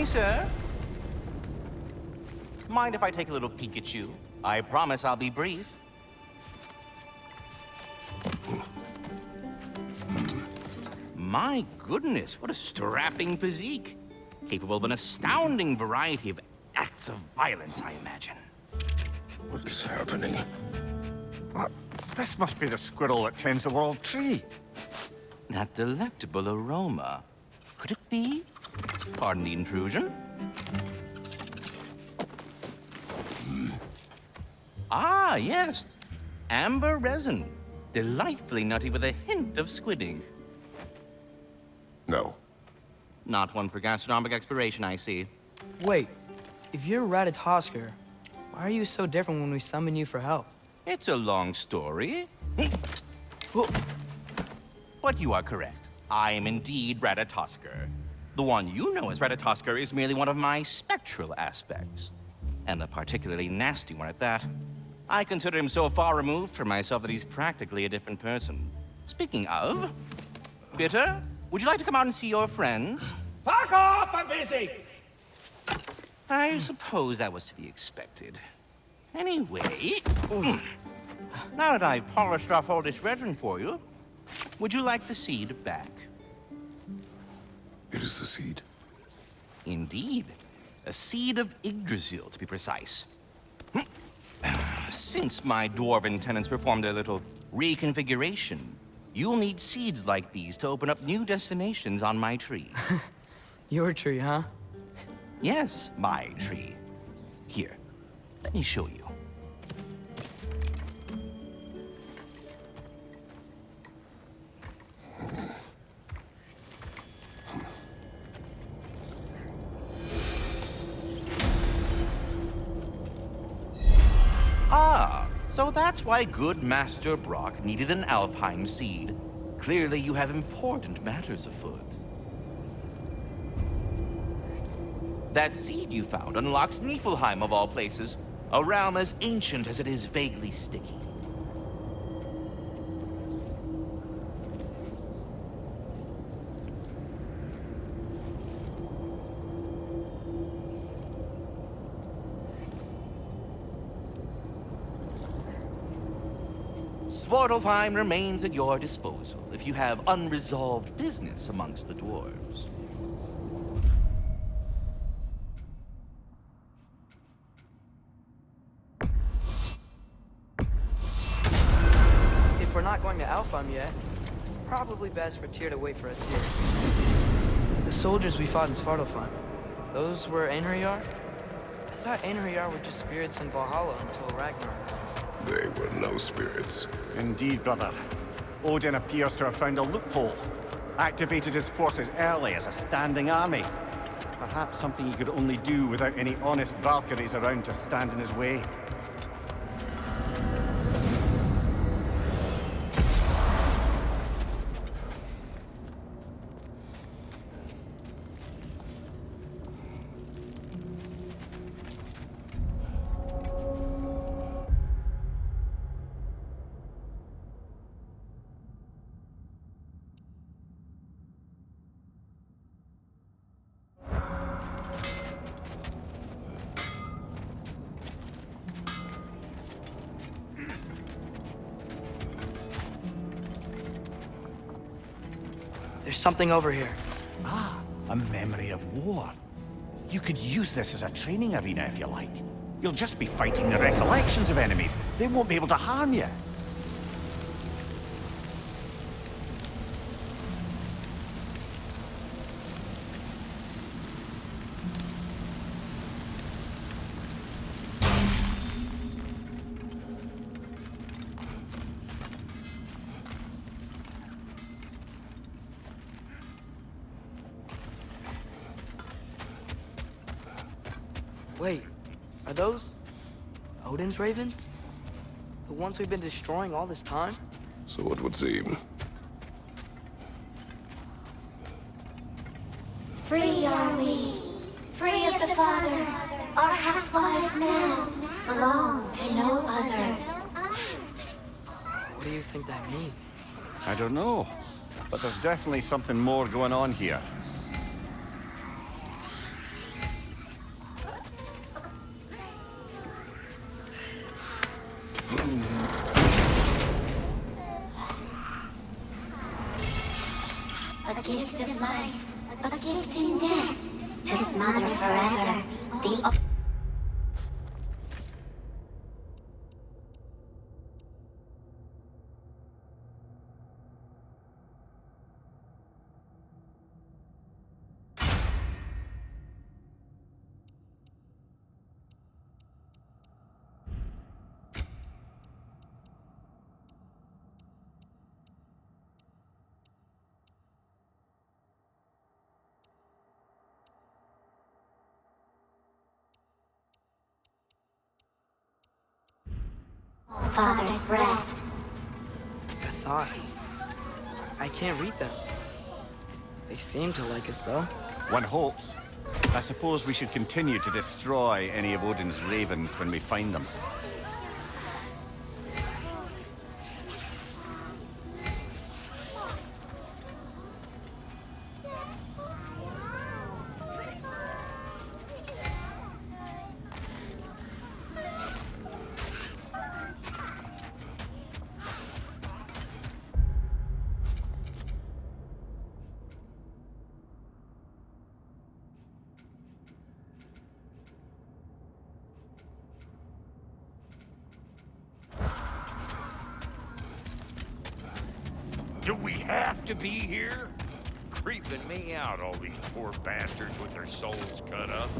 me, sir. Mind if I take a little peek at you? I promise I'll be brief. My goodness, what a strapping physique. Capable of an astounding variety of acts of violence, I imagine. What is happening? What? This must be the squirrel that tends the world tree. That delectable aroma. Could it be? Pardon the intrusion. Ah, yes. Amber resin. Delightfully nutty with a hint of squidding. No. Not one for gastronomic exploration, I see. Wait, if you're Ratatosker, why are you so different when we summon you for help? It's a long story. But you are correct. I am indeed Ratatosker. The one you know as Ratatosker is merely one of my spectral aspects. And a particularly nasty one at that. I consider him so far removed from myself that he's practically a different person. Speaking of... Bitter, would you like to come out and see your friends? Fuck off! I'm busy! I suppose that was to be expected. Anyway... Now that I've polished off all this resin for you, would you like the seed back? It is the seed. Indeed. A seed of Yggdrasil, to be precise. Since my dwarven tenants performed their little reconfiguration, you'll need seeds like these to open up new destinations on my tree. Your tree, huh? Yes, my tree. Here, let me show you. Ah, so that's why good Master Brock needed an Alfheim seed. Clearly you have important matters afoot. That seed you found unlocks Niflheim of all places, a realm as ancient as it is vaguely sticky. Svartalfheim remains at your disposal if you have unresolved business amongst the dwarves. If we're not going to Alfheim yet, it's probably best for Tyr to wait for us here. The soldiers we fought in Svartalfheim, those were Einherjar? I thought Einherjar were just spirits in Valhalla until Ragnarök comes. They were no spirits. Indeed, brother. Odin appears to have found a loophole. Activated his forces early as a standing army. Perhaps something he could only do without any honest Valkyries around to stand in his way. There's something over here. Ah, a memory of war. You could use this as a training arena if you like. You'll just be fighting the recollections of enemies. They won't be able to harm you. Wait, are those Odin's ravens? The ones we've been destroying all this time? So it would seem. Free are we, free of the Father. Our half-lives now belong to no other. What do you think that means? I don't know, but there's definitely something more going on here. life, a gift in death, to his mother forever. The Father's breath. Thought. I can't read them. They seem to like us, though. One hopes. I suppose we should continue to destroy any of Odin's ravens when we find them. Do we have to be here? Creeping me out, all these poor bastards with their souls cut up.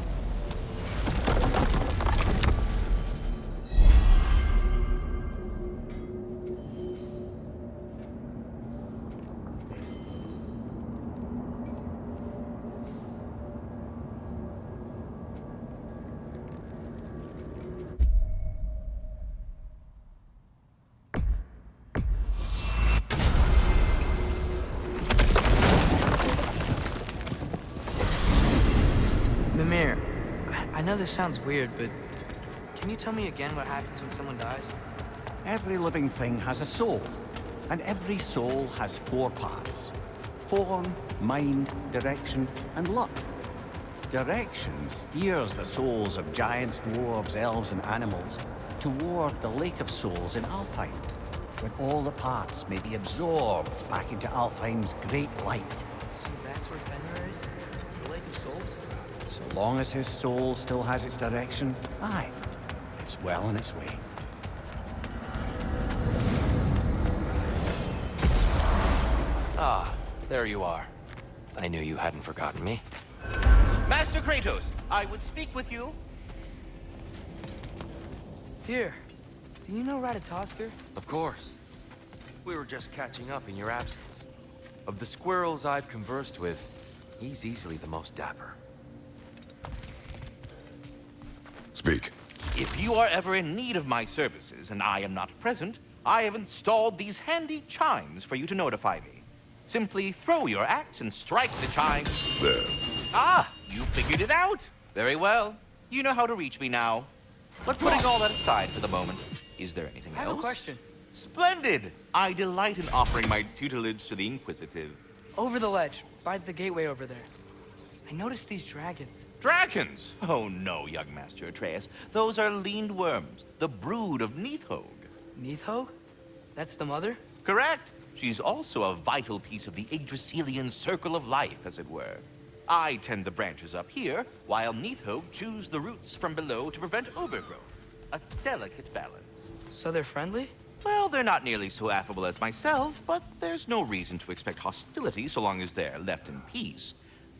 Mimir, I know this sounds weird, but can you tell me again what happens when someone dies? Every living thing has a soul, and every soul has 4 parts. Form, mind, direction, and luck. Direction steers the souls of giants, dwarves, elves, and animals toward the Lake of Souls in Alfheim, where all the parts may be absorbed back into Alfheim's great light. So that's where Fenrir is? The Lake of Souls? So long as his soul still has its direction, aye, it's well on its way. Ah, there you are. I knew you hadn't forgotten me. Master Kratos, I would speak with you. Here, do you know Ratatoskr? Of course. We were just catching up in your absence. Of the squirrels I've conversed with, he's easily the most dapper. Speak. If you are ever in need of my services and I am not present, I have installed these handy chimes for you to notify me. Simply throw your axe and strike the chimes. There. Ah, you figured it out. Very well. You know how to reach me now. But putting all that aside for the moment, is there anything I have else? a question. Splendid! I delight in offering my tutelage to the Inquisitive. Over the ledge, by the gateway over there. I noticed these dragons. Dragons? Oh no, young Master Atreus. Those are leaned worms, the brood of Nidhogg. Nidhogg? That's the mother? Correct. She's also a vital piece of the Yggdrasilian circle of life, as it were. I tend the branches up here, while Nidhogg chews the roots from below to prevent overgrowth. A delicate balance. So they're friendly? Well, they're not nearly so affable as myself, but there's no reason to expect hostility so long as they're left in peace.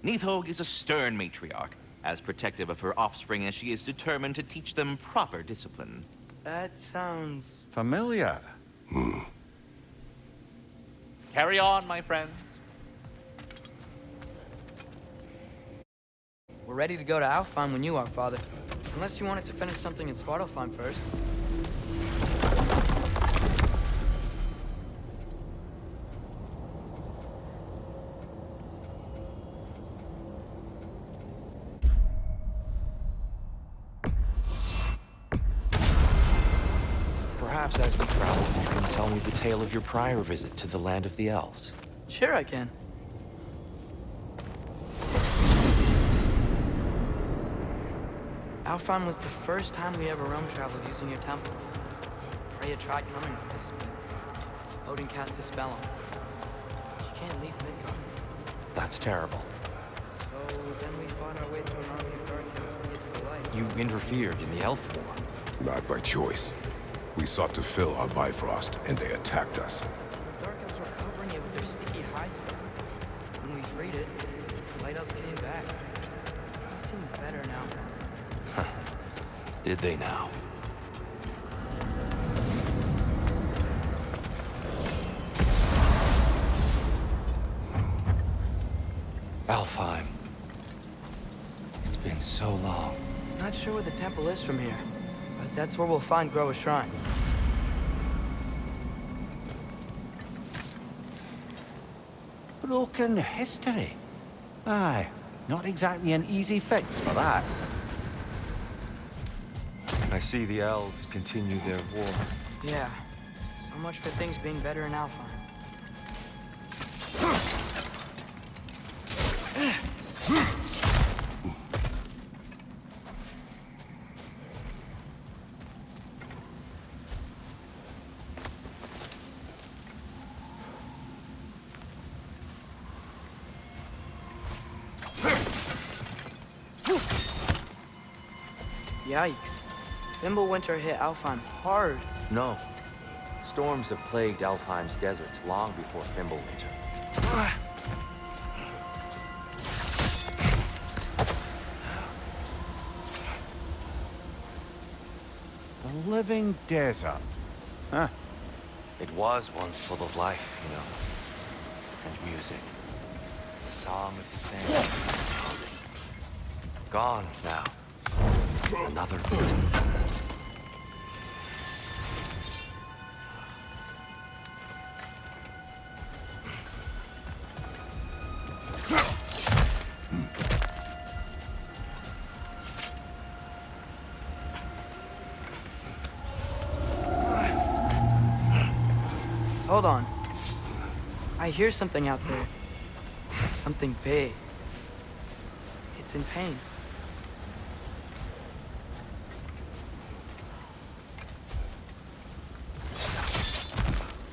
Nidhogg is a stern matriarch, as protective of her offspring as she is determined to teach them proper discipline. That sounds... Familiar. Carry on, my friends. We're ready to go to Alfheim when you are, Father. Unless you wanted to finish something in Svartalfheim first. Perhaps as we travel, you can tell me the tale of your prior visit to the land of the elves. Sure I can. Alfheim was the first time we ever roam traveled using your temple. Freya tried coming with us, but Odin cast a spell on her. She can't leave Midgard. That's terrible. So then we fought our way through an army of dark elves to get to the light. You interfered in the Elf War. Not by choice. We sought to fill our Bifrost, and they attacked us. The dark elves were covering it with their sticky hide stuff. When we freed it, the light elves came back. They seem better now. Did they now? Alfheim. It's been so long. Not sure where the temple is from here, but that's where we'll find Groa's shrine. Broken history. Aye, not exactly an easy fix for that. I see the elves continue their war. Yeah, so much for things being better in Alfheim. Yikes. Fimbulwinter hit Alfheim hard. No. Storms have plagued Alfheim's deserts long before Fimbulwinter. The living desert. Huh. It was once full of life, you know. And music. The song of the sand. Gone now. Another victim. Hold on. I hear something out there. Something big. It's in pain.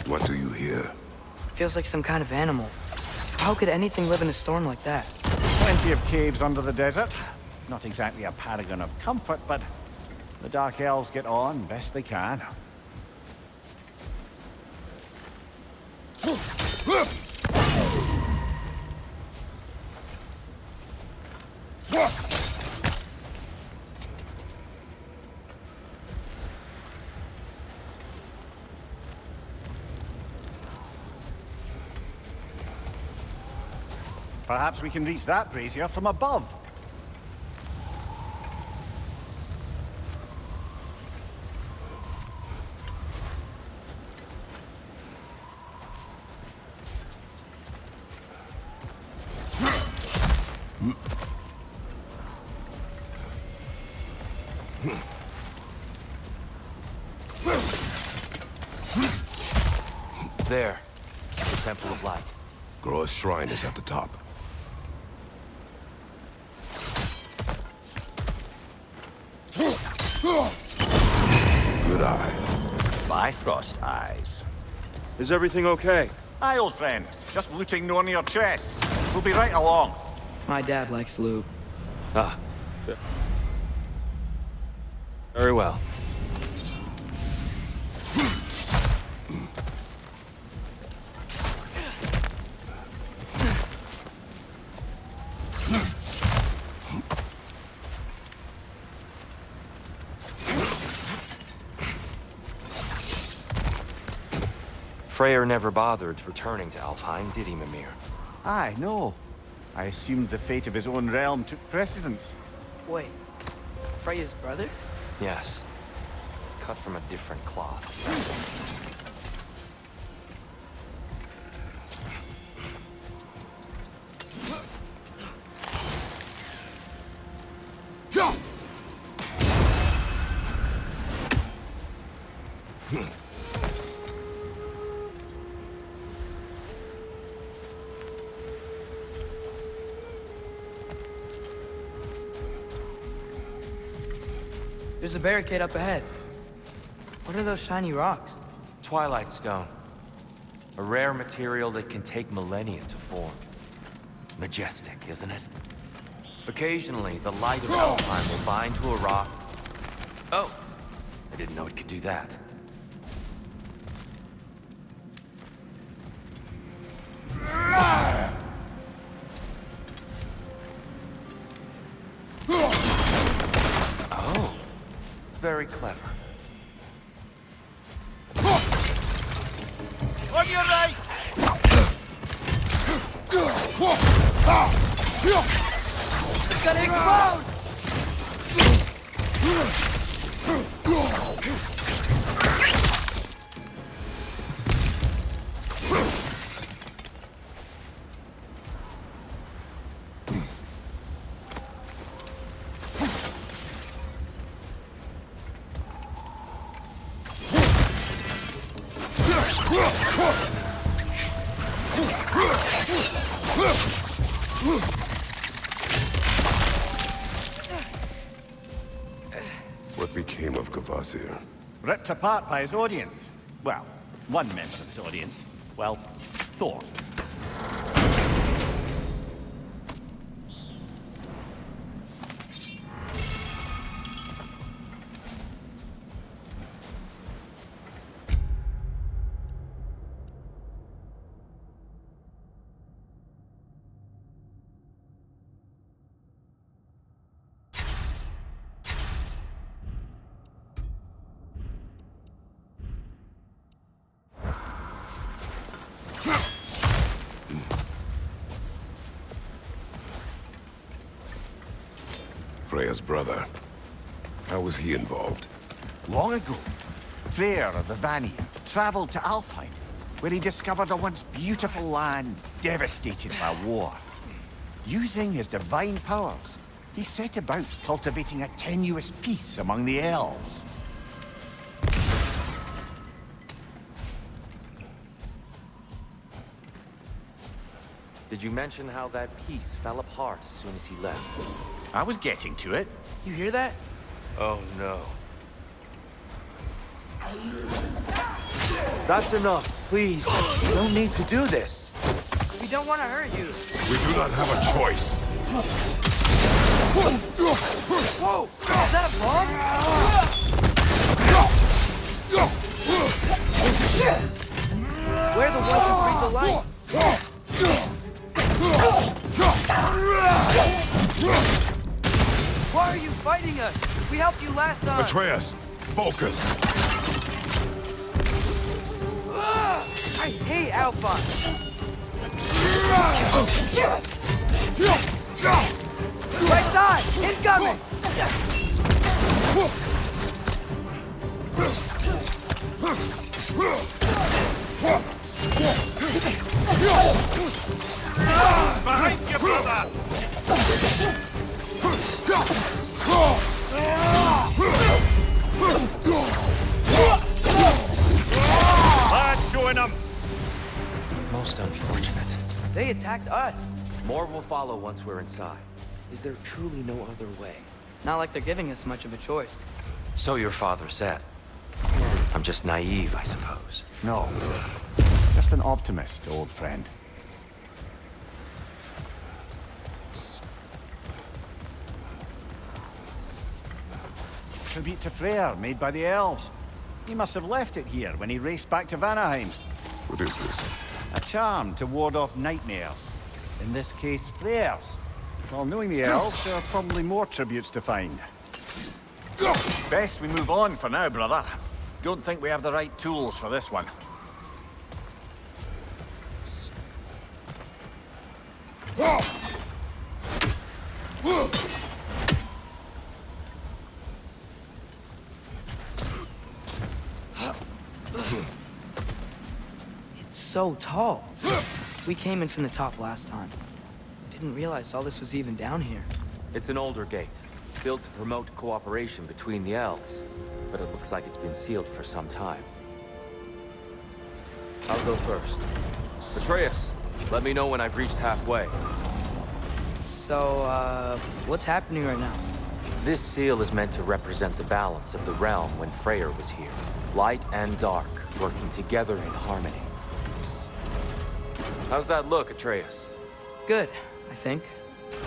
What do you hear? Feels like some kind of animal. How could anything live in a storm like that? Plenty of caves under the desert. Not exactly a paragon of comfort, but the Dark Elves get on best they can. Perhaps we can reach that brazier from above. There. The Temple of Light. Groa's shrine is at the top. Good eye. Bifrost eyes. Is everything okay? Aye, old friend. Just looting no near chests. We'll be right along. My dad likes loot. Ah. Very well. Freyr never bothered returning to Alfheim, did he, Mimir? Aye, no. I assumed the fate of his own realm took precedence. Wait, Freya's brother? Yes. Cut from a different cloth. There's a barricade up ahead. What are those shiny rocks? Twilight Stone. A rare material that can take millennia to form. Majestic, isn't it? Occasionally, the light of Alfheim will bind to a rock. Oh, I didn't know it could do that. Oh, very clever. On your right! It's gonna explode! What became of Kvasir? Ripped apart by his audience. Well, one member of his audience. Well, Thor. Freya's brother. How was he involved? Long ago, Freyr of the Vanir traveled to Alfheim, where he discovered a once beautiful land devastated by war. Using his divine powers, he set about cultivating a tenuous peace among the elves. Did you mention how that piece fell apart as soon as he left? I was getting to it. You hear that? Oh no. That's enough, please. You don't need to do this. We don't want to hurt you. We do not have a choice. Whoa! Is that a bomb? We're the ones who breathe the light. Why are you fighting us? We helped you last time. Atreus, focus. I hate Alpha. Right side! Incoming! Behind you, brother! Let's join them! Most unfortunate. They attacked us. More will follow once we're inside. Is there truly no other way? Not like they're giving us much of a choice. So your father said. I'm just naive, I suppose. No, just an optimist, old friend. Tribute to Freyr, made by the elves. He must have left it here when he raced back to Vanaheim. What is this? A charm to ward off nightmares. In this case, Freyr's. Well, knowing the elves, there are probably more tributes to find. Best we move on for now, brother. Don't think we have the right tools for this one. It's so tall. We came in from the top last time. Didn't realize all this was even down here. It's an older gate, built to promote cooperation between the elves. But it looks like it's been sealed for some time. I'll go first. Atreus, let me know when I've reached halfway. So, what's happening right now? This seal is meant to represent the balance of the realm when Freyr was here. Light and dark, working together in harmony. How's that look, Atreus? Good. I think.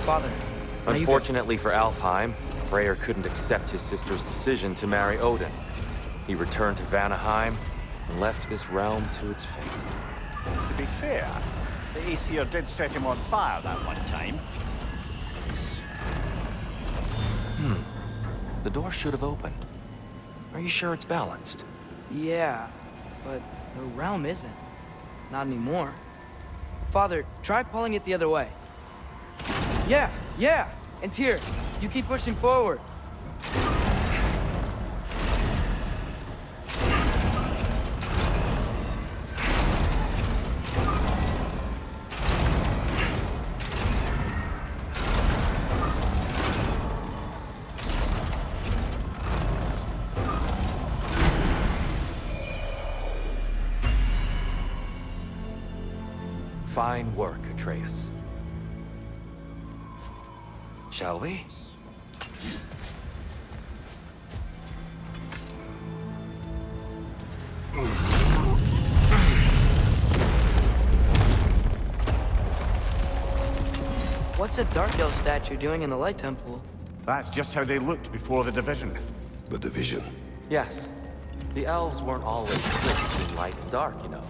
Father. now you go. Unfortunately for Alfheim, Freyr couldn't accept his sister's decision to marry Odin. He returned to Vanaheim and left this realm to its fate. To be fair, the Aesir did set him on fire that one time. The door should have opened. Are you sure it's balanced? Yeah, but the realm isn't. Not anymore. Father, try pulling it the other way. Yeah! And Tyr, you keep pushing forward. Fine work, Atreus. Shall we? What's a Dark Elf statue doing in the Light Temple? That's just how they looked before the division. The division. Yes. The elves weren't always split between light and dark, you know.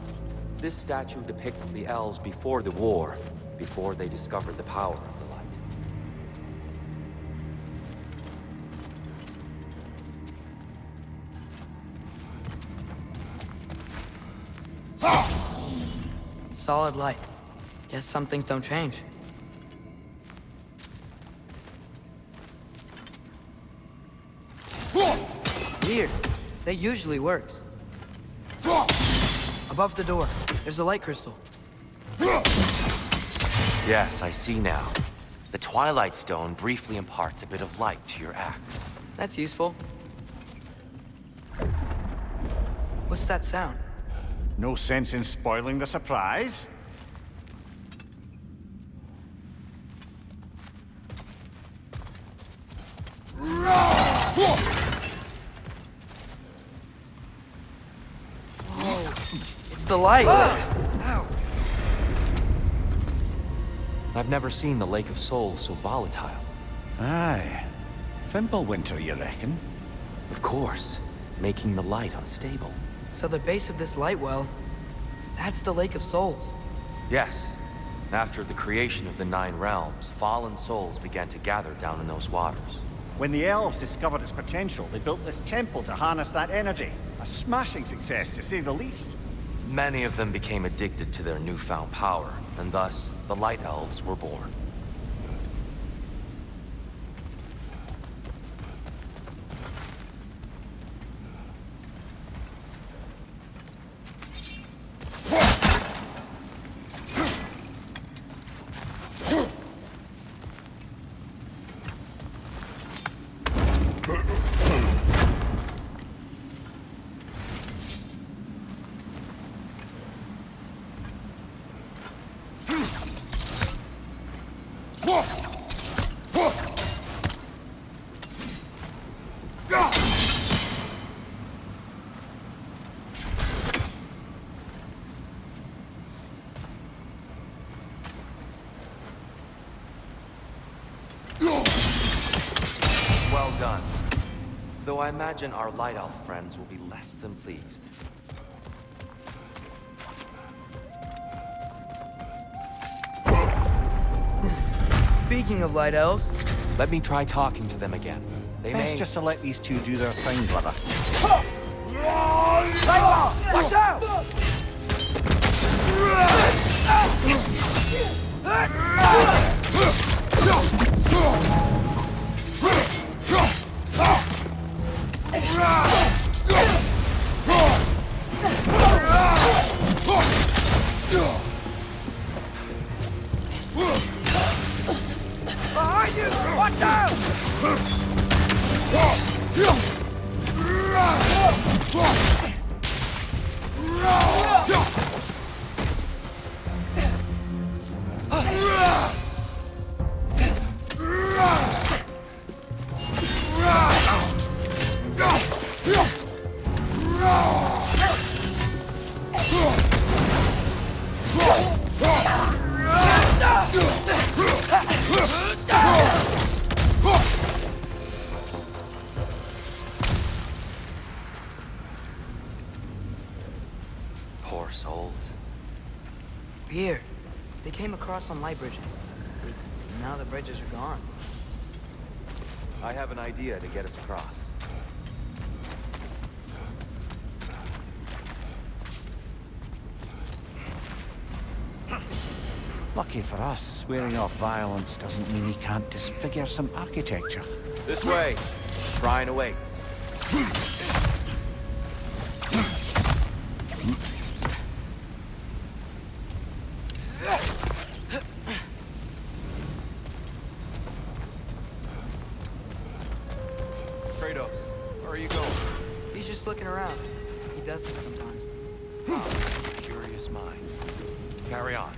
This statue depicts the elves before the war, before they discovered the power of the light. Solid light. Guess some things don't change. Weird. That usually works. Above the door, there's a light crystal. Yes, I see now. The Twilight Stone briefly imparts a bit of light to your axe. That's useful. What's that sound? No sense in spoiling the surprise. It's the light! Ow! I've never seen the Lake of Souls so volatile. Aye. Fimbulwinter, you reckon? Of course, making the light unstable. So the base of this light well, that's the Lake of Souls. Yes. After the creation of the Nine Realms, fallen souls began to gather down in those waters. When the elves discovered its potential, they built this temple to harness that energy. A smashing success, to say the least. Many of them became addicted to their newfound power, and thus, the Light Elves were born. Well done. Though I imagine our Light Elf friends will be less than pleased. Speaking of light elves, Let me try talking to them again. They Best may... just to let these two do their thing, brother. watch out! Behind you! Watch out! souls. Here. They came across on light bridges. But now the bridges are gone. I have an idea to get us across. Lucky for us, swearing off violence doesn't mean he can't disfigure some architecture. This way. Shrine awaits. Kratos, where are you going? He's just looking around. He does this sometimes. Curious mind. Carry on.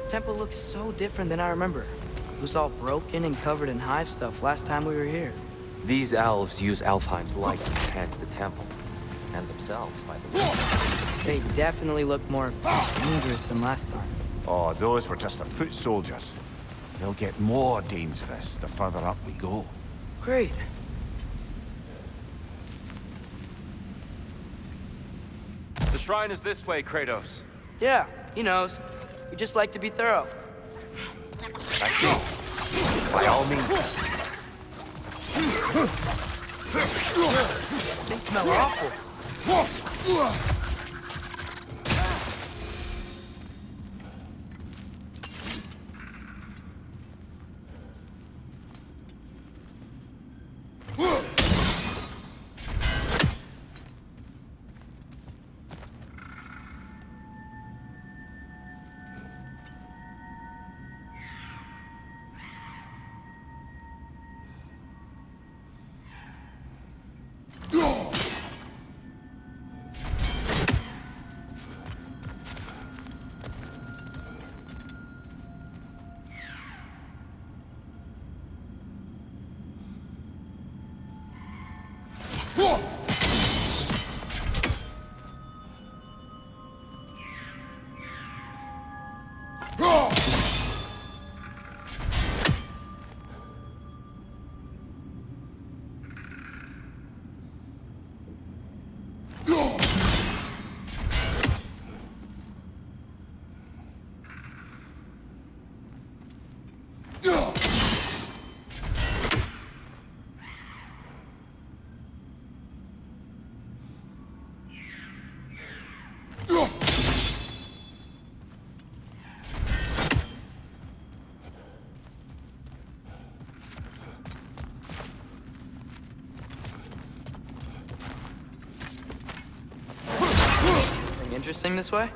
The temple looks so different than I remember. It was all broken and covered in hive stuff last time we were here. These elves use Alfheim's light to enhance the temple. And themselves, by the way. They definitely look more dangerous than last time. Oh, those were just the foot soldiers. They'll get more dangerous the further up we go. Great. The shrine is this way, Kratos. Yeah, he knows. We just like to be thorough. I see. By all means. They smell awful. Interesting this way?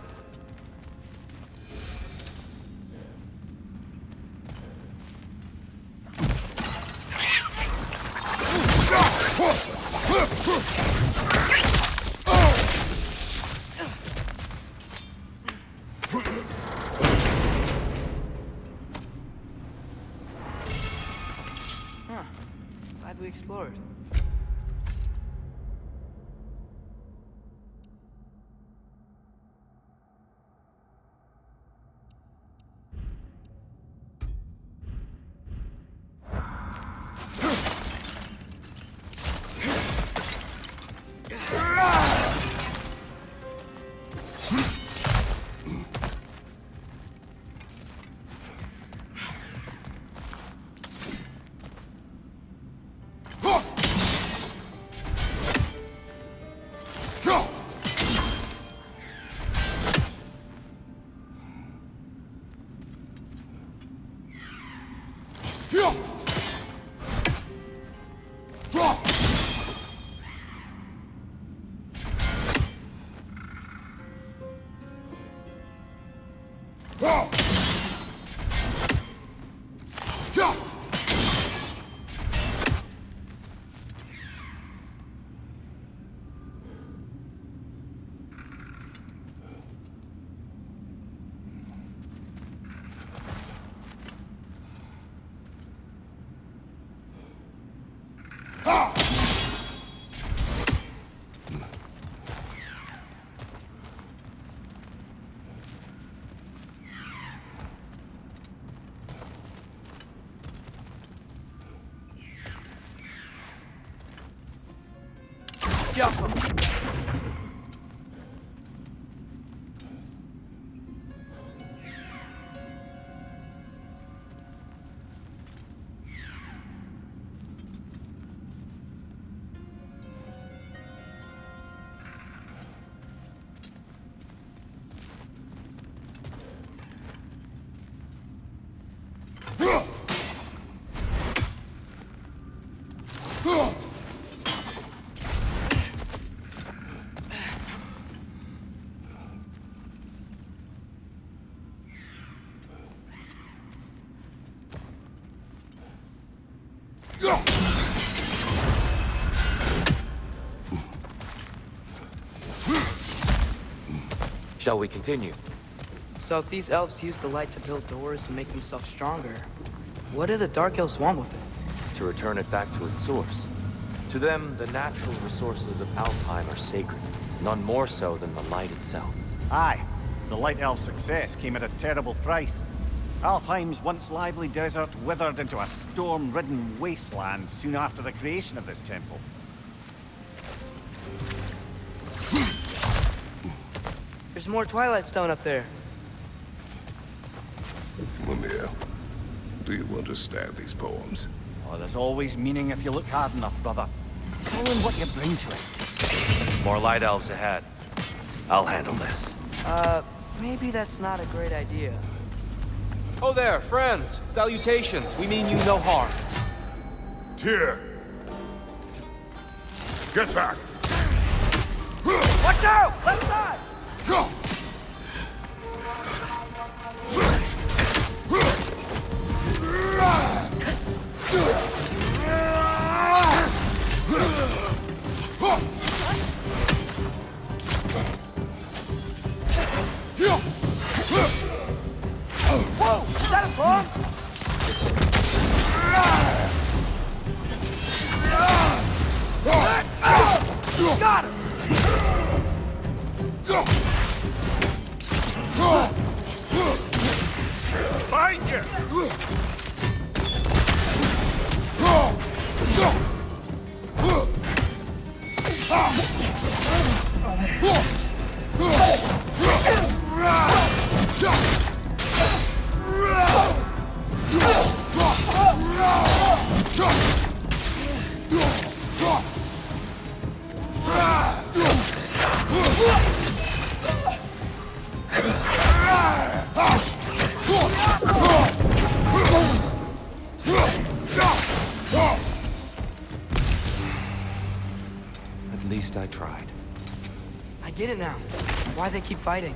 Huh. Glad we explored. shuffle. Shall we continue? So if these elves use the light to build doors and make themselves stronger, what do the Dark Elves want with it? To return it back to its source. To them, the natural resources of Alfheim are sacred, none more so than the light itself. Aye, the Light Elf's success came at a terrible price. Alfheim's once lively desert withered into a storm-ridden wasteland soon after the creation of this temple. There's more Twilight Stone up there. Mimir, do you understand these poems? Oh, there's always meaning if you look hard enough, brother. It's all in what you bring to it. More light elves ahead. I'll handle this. Maybe that's not a great idea. Oh there, friends. Salutations. We mean you no harm. Tyr! Get back! Watch out! Left side! Go! Whoa! Is that a bomb? Got him! Find you! At least I tried. I get it now. Why they keep fighting.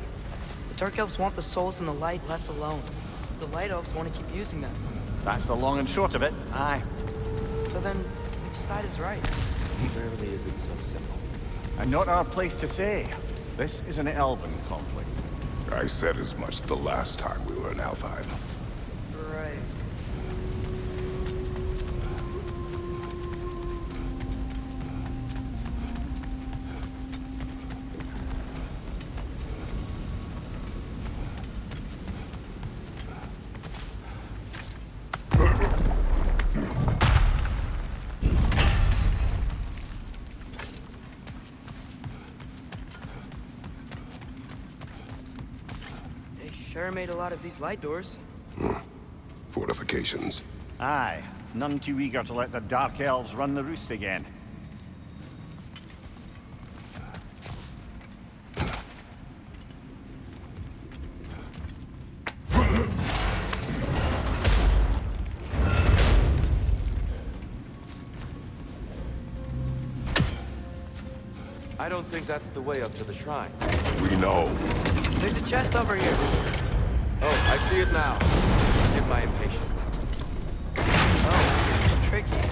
The Dark Elves want the souls in the light left alone. The Light Elves want to keep using them. That's the long and short of it. Aye. So then, which side is right? Rarely is it so simple. And not our place to say. This is an elven conflict. I said as much the last time we were in Alfheim. Right. Sure made a lot of these light doors. Fortifications. Aye. None too eager to let the Dark Elves run the roost again. I don't think that's the way up to the shrine. We know. There's a chest over here. Oh, I see it now. Forgive my impatience. Oh, tricky.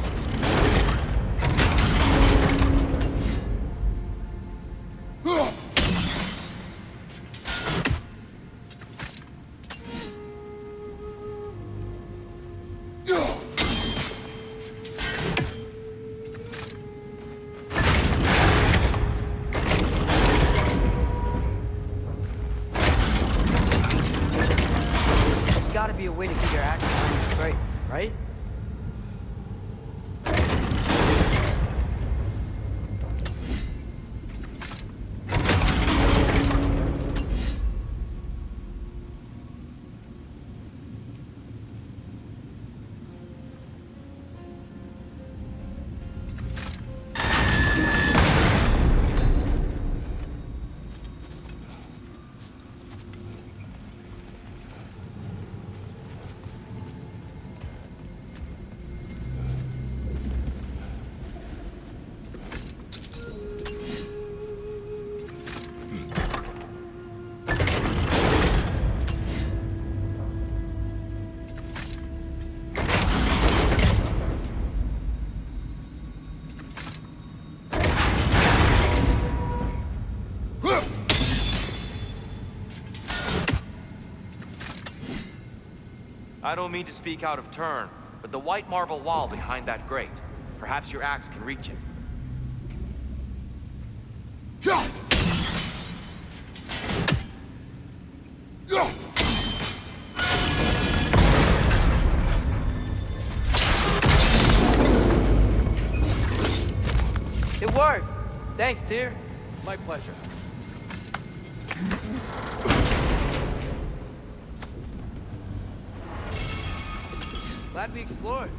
Gotta be a way to keep your action straight, right? I don't mean to speak out of turn, but the white marble wall behind that grate. Perhaps your axe can reach it. It worked! Thanks, Tyr. My pleasure. Glad we explored.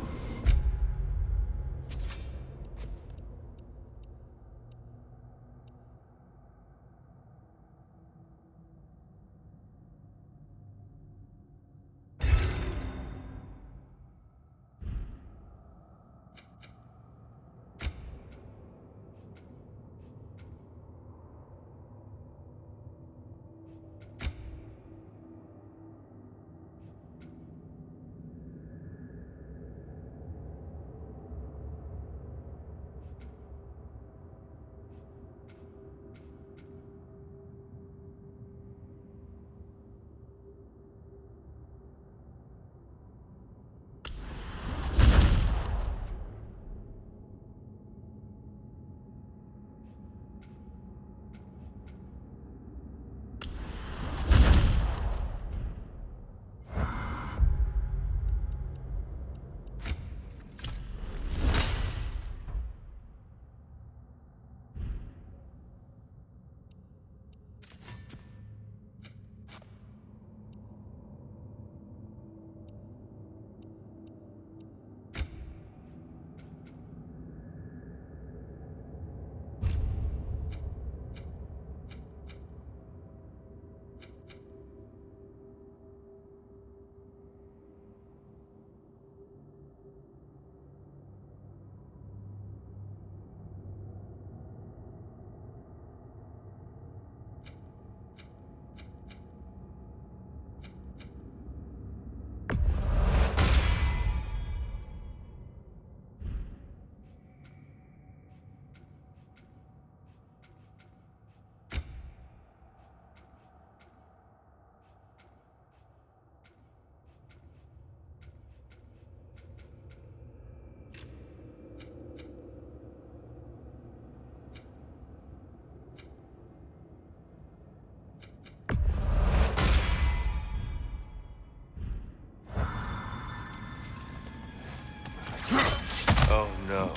Oh no.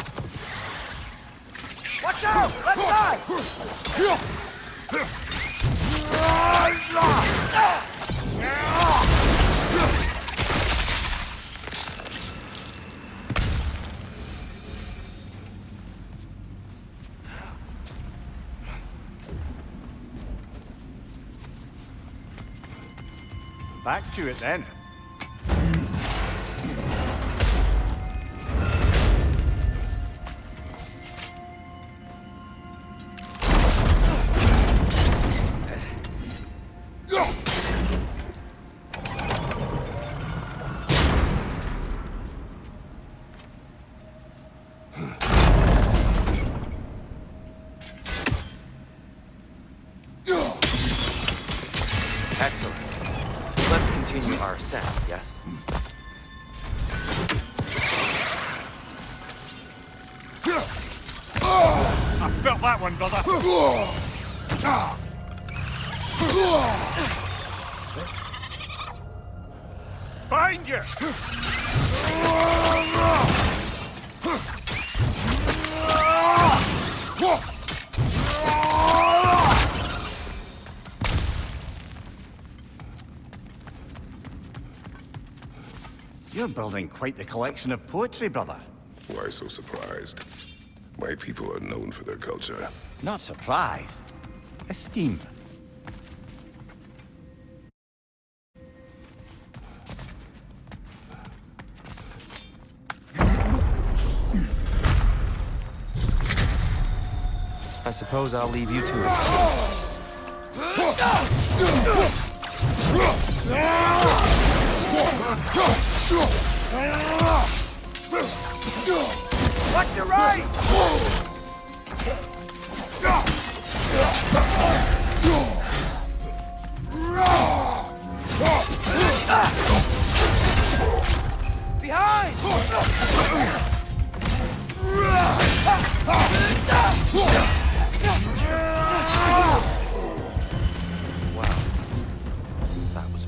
Watch out! Left side! Back to it then. Excellent. Let's continue our ascent, yes? I felt that one, brother. Behind you! You're building quite the collection of poetry, brother. Why so surprised? My people are known for their culture. Not surprised. Esteem. I suppose I'll leave you to it. Watch your right!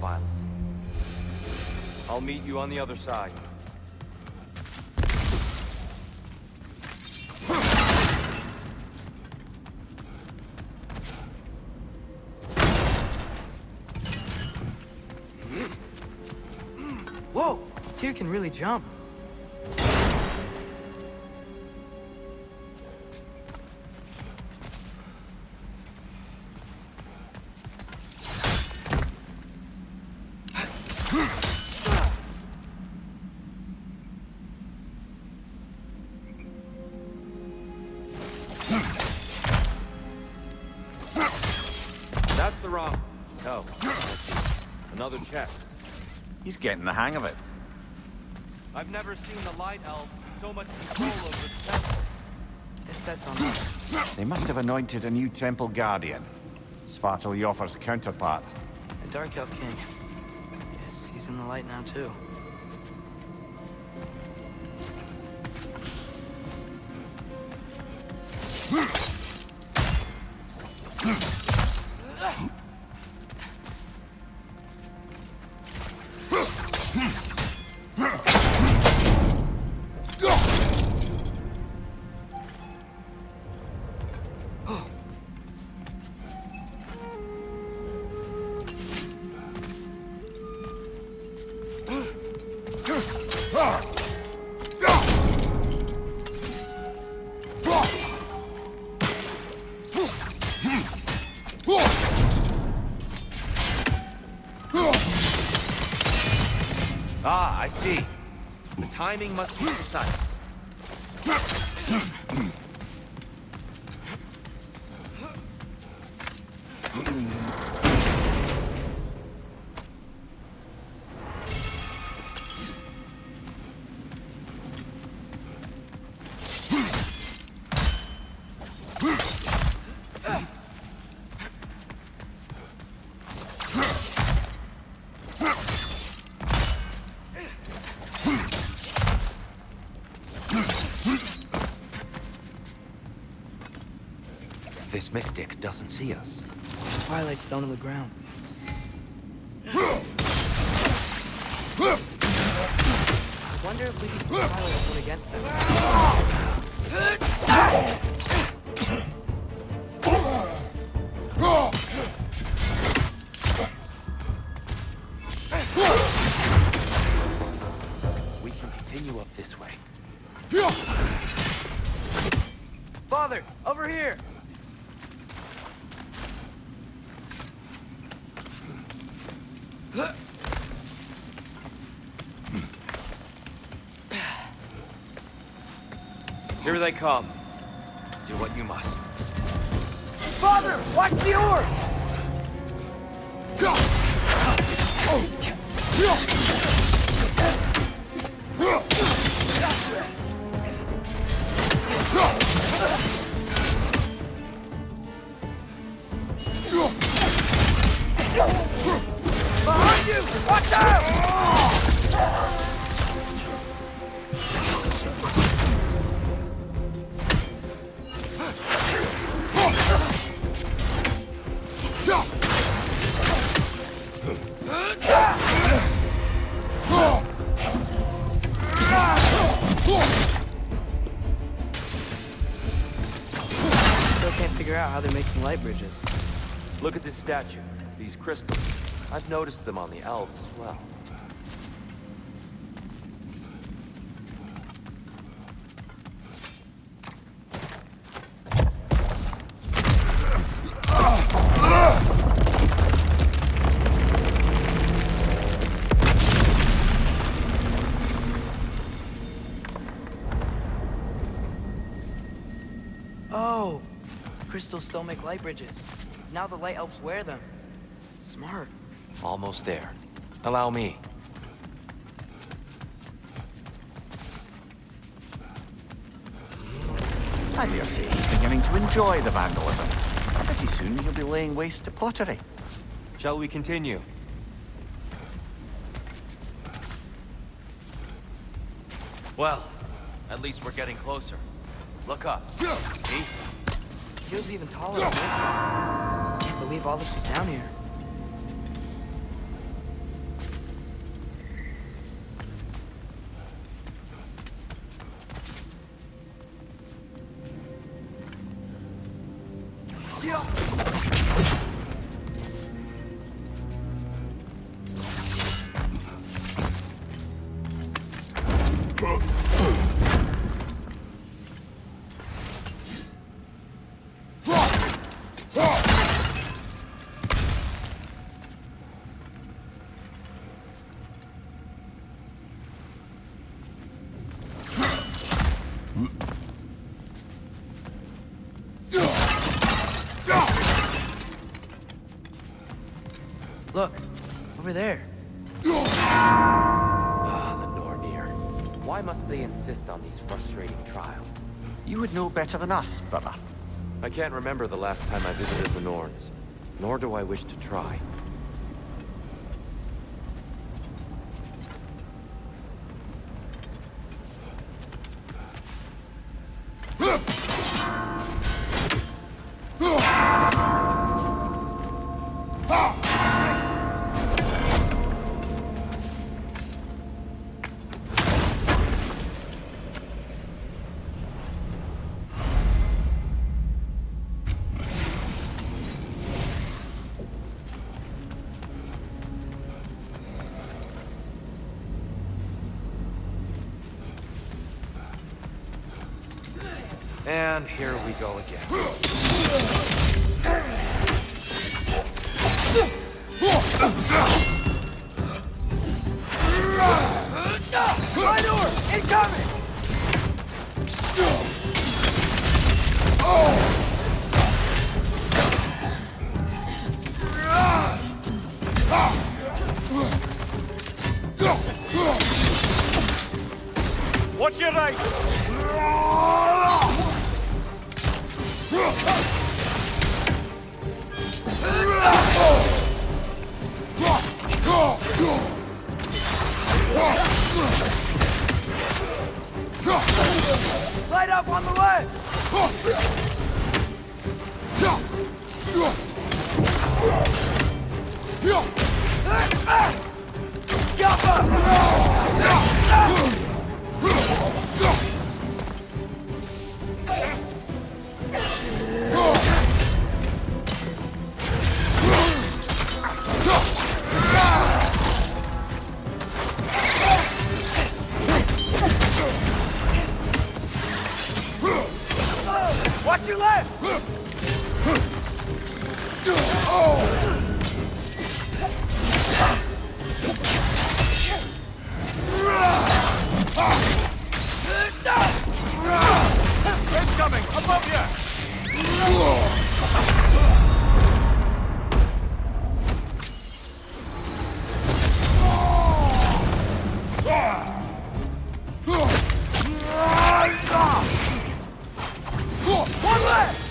violent. I'll meet you on the other side. Whoa! Tyr can really jump. That's the wrong... Oh, I see. Another chest. He's getting the hang of it. I've never seen the Light Elves with so much control over the temple. Guess that's on us. They must have anointed a new temple guardian. Svartalfheim's counterpart. A Dark Elf King. Guess he's in the light now, too. Ah, I see. The timing must be precise. This mystic doesn't see us. Twilight stone on the ground. I wonder if we can use Twilight stone against them. We can continue up this way. Father, over here! Here they come. Do what you must. Father, watch the orb! Behind you! Watch out! Still can't figure out how they're making light bridges. Look at this statue. These crystals. I've noticed them on the elves as well. Oh! Crystals still make light bridges. Now the light elves wear them. Smart. Almost there. Allow me. I dare say he's beginning to enjoy the vandalism. Pretty soon he'll be laying waste to pottery. Shall we continue? Well, at least we're getting closer. Look up. See? He was even taller than this. Can't believe all this was down here. Look, over there. Ah, the Nornir. Why must they insist on these frustrating trials? You would know better than us, brother. I can't remember the last time I visited the Norns, nor do I wish to try. And here we go again. Right door! Incoming! Watch your right! Light up on the left! Watch your left! Incoming! Above you! One left!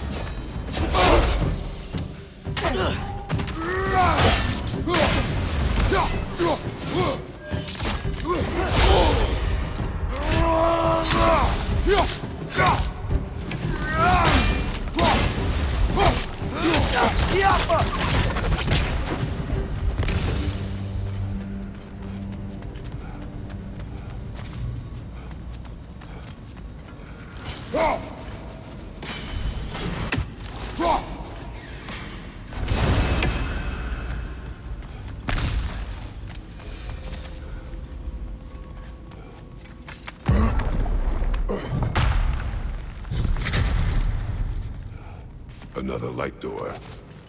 Another light door.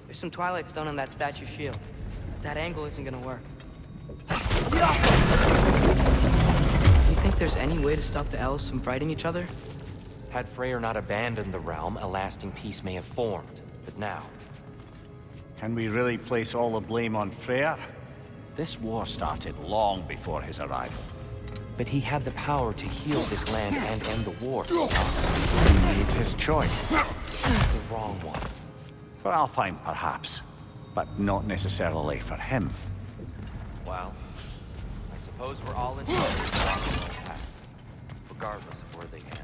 There's some twilight stone on that statue shield. That angle isn't gonna work. Do you think there's any way to stop the elves from fighting each other? Had Freyr not abandoned the realm, a lasting peace may have formed. But now, Can we really place all the blame on Freyr? This war started long before his arrival. but he had the power to heal this land and end the war. He made his choice. The wrong one. For Alfheim, perhaps, but not necessarily for him. Well, I suppose we're all in favor of walking our path, regardless of where they end.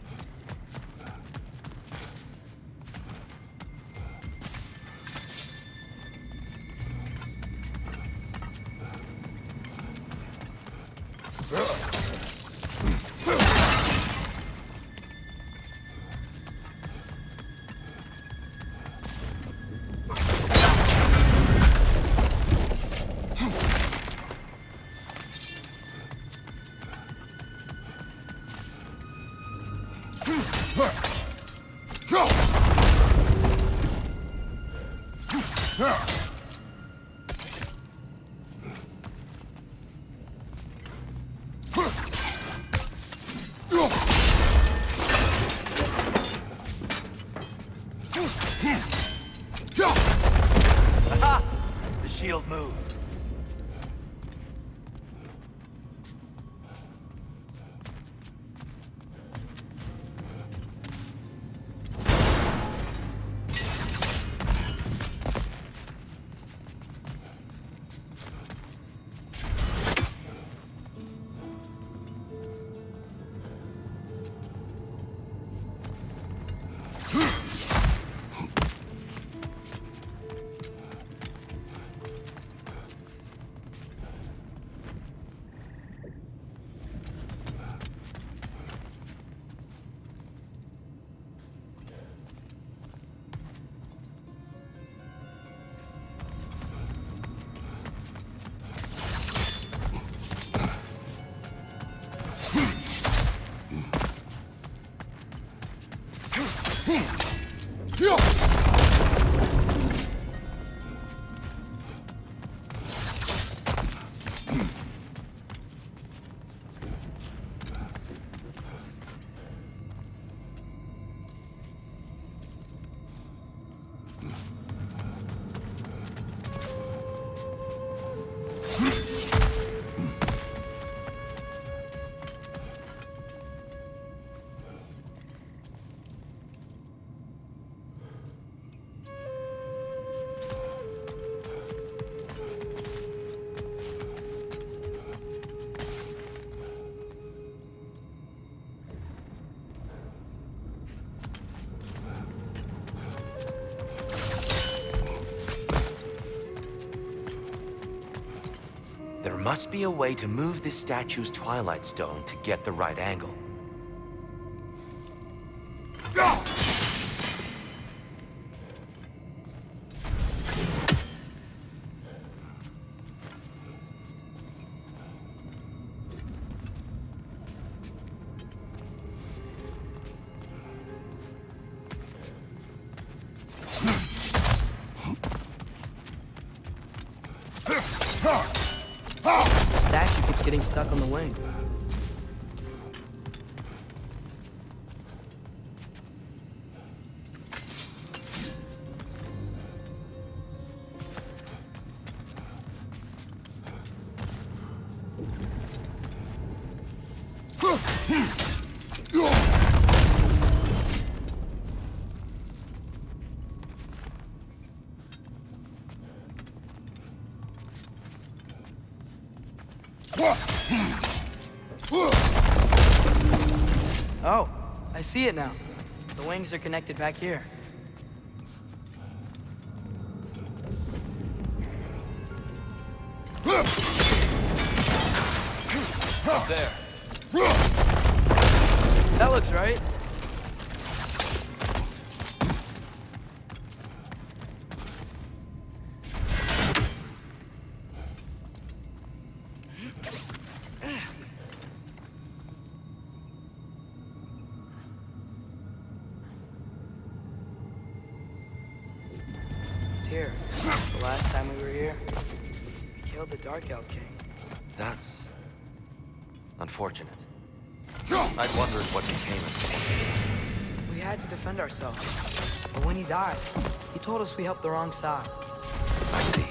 There must be a way to move this statue's Twilight Stone to get the right angle. The statue keeps getting stuck on the wing. Oh, I see it now. The wings are connected back here. Up there. That looks right. Tyr, the last time we were here, we killed the Dark Elf King. That's unfortunate. I'd wondered what became of him. We had to defend ourselves. But when he died, he told us we helped the wrong side. I see.